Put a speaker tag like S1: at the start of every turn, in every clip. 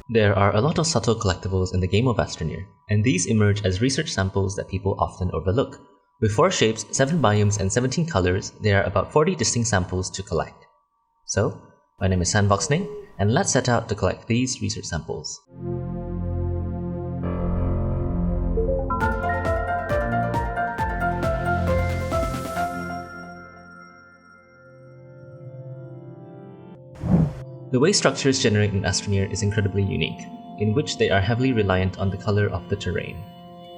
S1: There are a lot of subtle collectibles in the game of Astroneer, and these emerge as research samples that people often overlook. With 4 shapes, 7 biomes, and 17 colors, there are about 40 distinct samples to collect. So, my name is Sandboxnate, and let's set out to collect these research samples. The way structures generate in Astroneer is incredibly unique, in which they are heavily reliant on the color of the terrain.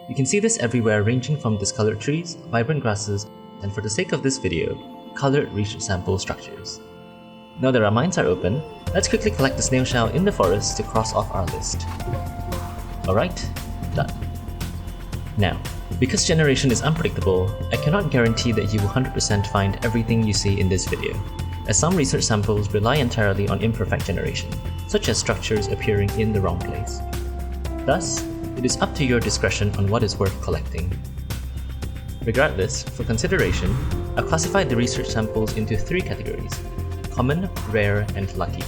S1: You can see this everywhere, ranging from discolored trees, vibrant grasses, and for the sake of this video, colored research sample structures. Now that our minds are open, let's quickly collect the snail shell in the forest to cross off our list. Alright, done. Now, because generation is unpredictable, I cannot guarantee that you will 100% find everything you see in this video, as some research samples rely entirely on imperfect generation, such as structures appearing in the wrong place. Thus, it is up to your discretion on what is worth collecting. Regardless, for consideration, I've classified the research samples into 3 categories: common, rare, and lucky.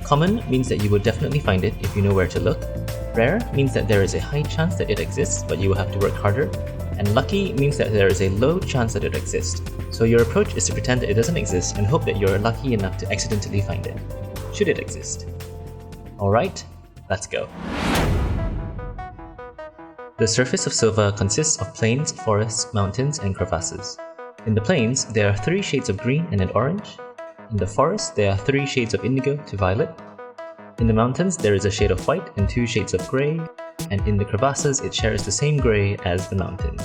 S1: Common means that you will definitely find it if you know where to look. Rare means that there is a high chance that it exists, but you will have to work harder. And lucky means that there is a low chance that it exists. So your approach is to pretend that it doesn't exist and hope that you're lucky enough to accidentally find it, should it exist. Alright, let's go. The surface of Sylva consists of plains, forests, mountains, and crevasses. In the plains, there are 3 shades of green and an orange. In the forest, there are 3 shades of indigo to violet. In the mountains, there is a shade of white and 2 shades of grey. And in the crevasses, it shares the same grey as the mountains.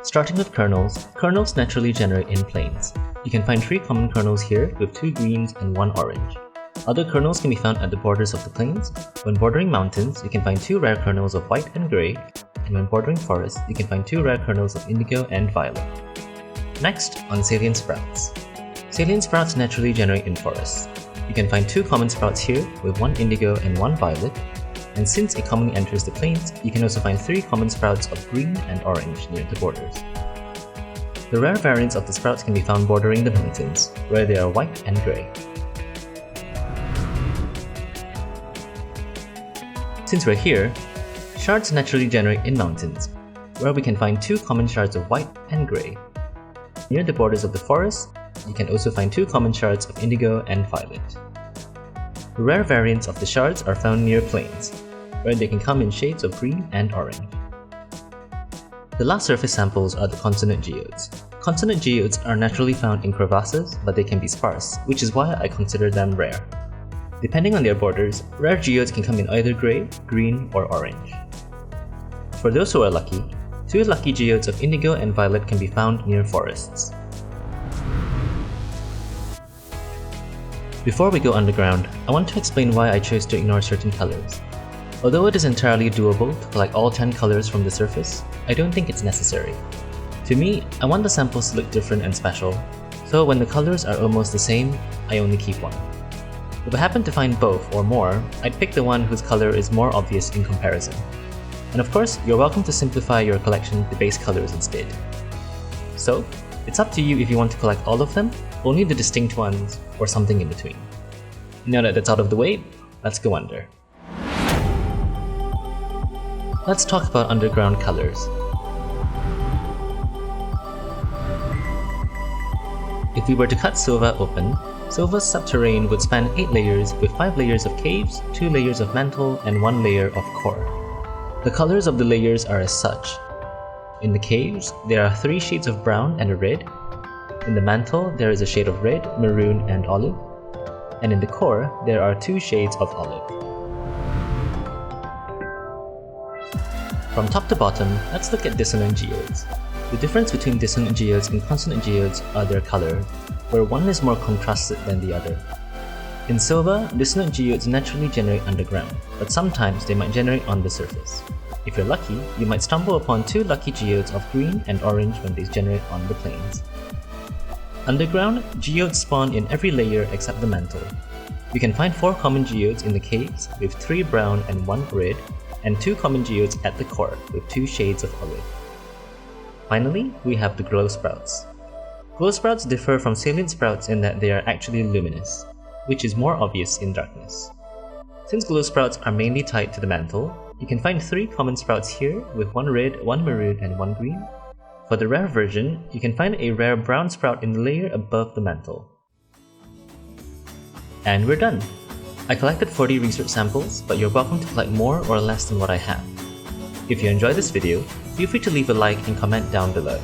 S1: Starting with kernels, kernels naturally generate in plains. You can find 3 common kernels here with 2 greens and 1 orange. Other kernels can be found at the borders of the plains. When bordering mountains, you can find 2 rare kernels of white and grey, and when bordering forests, you can find 2 rare kernels of indigo and violet. Next, on Salient Sprouts. Salient Sprouts naturally generate in forests. You can find 2 common sprouts here with 1 indigo and 1 violet, and since it commonly enters the plains, you can also find 3 common sprouts of green and orange near the borders. The rare variants of the sprouts can be found bordering the mountains, where they are white and grey. Since we're here, shards naturally generate in mountains, where we can find 2 common shards of white and grey. Near the borders of the forest, you can also find 2 common shards of indigo and violet. The rare variants of the shards are found near plains, where they can come in shades of green and orange. The last surface samples are the Consonant Geodes. Consonant Geodes are naturally found in crevasses, but they can be sparse, which is why I consider them rare. Depending on their borders, rare geodes can come in either grey, green, or orange. For those who are lucky, 2 lucky geodes of indigo and violet can be found near forests. Before we go underground, I want to explain why I chose to ignore certain colors. Although it is entirely doable to collect all 10 colors from the surface, I don't think it's necessary. To me, I want the samples to look different and special, so when the colors are almost the same, I only keep one. If I happen to find both or more, I'd pick the one whose color is more obvious in comparison. And of course, you're welcome to simplify your collection to base colors instead. So, it's up to you if you want to collect all of them, only the distinct ones, or something in between. Now that that's out of the way, let's go under. Let's talk about underground colors. If we were to cut Sylva open, Sylva's subterrane would span 8 layers with 5 layers of caves, 2 layers of mantle, and 1 layer of core. The colors of the layers are as such. In the caves, there are 3 shades of brown and a red. In the mantle, there is a shade of red, maroon, and olive. And in the core, there are 2 shades of olive. From top to bottom, let's look at Dissonant Geodes. The difference between Dissonant Geodes and Consonant Geodes are their color, where one is more contrasted than the other. In Sylva, Dissonant Geodes naturally generate underground, but sometimes they might generate on the surface. If you're lucky, you might stumble upon 2 lucky geodes of green and orange when they generate on the plains. Underground, geodes spawn in every layer except the mantle. You can find 4 common geodes in the caves with 3 brown and 1 red, and 2 common geodes at the core with 2 shades of olive. Finally, we have the glow sprouts. Glow sprouts differ from salient sprouts in that they are actually luminous. which is more obvious in darkness. Since glow sprouts are mainly tied to the mantle, you can find 3 common sprouts here with 1 red, 1 maroon, and 1 green. For the rare version, you can find a rare brown sprout in the layer above the mantle. And we're done! I collected 40 research samples, but you're welcome to collect more or less than what I have. If you enjoyed this video, feel free to leave a like and comment down below.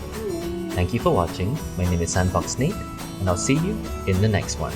S1: Thank you for watching, my name is Sandbox Nate, and I'll see you in the next one.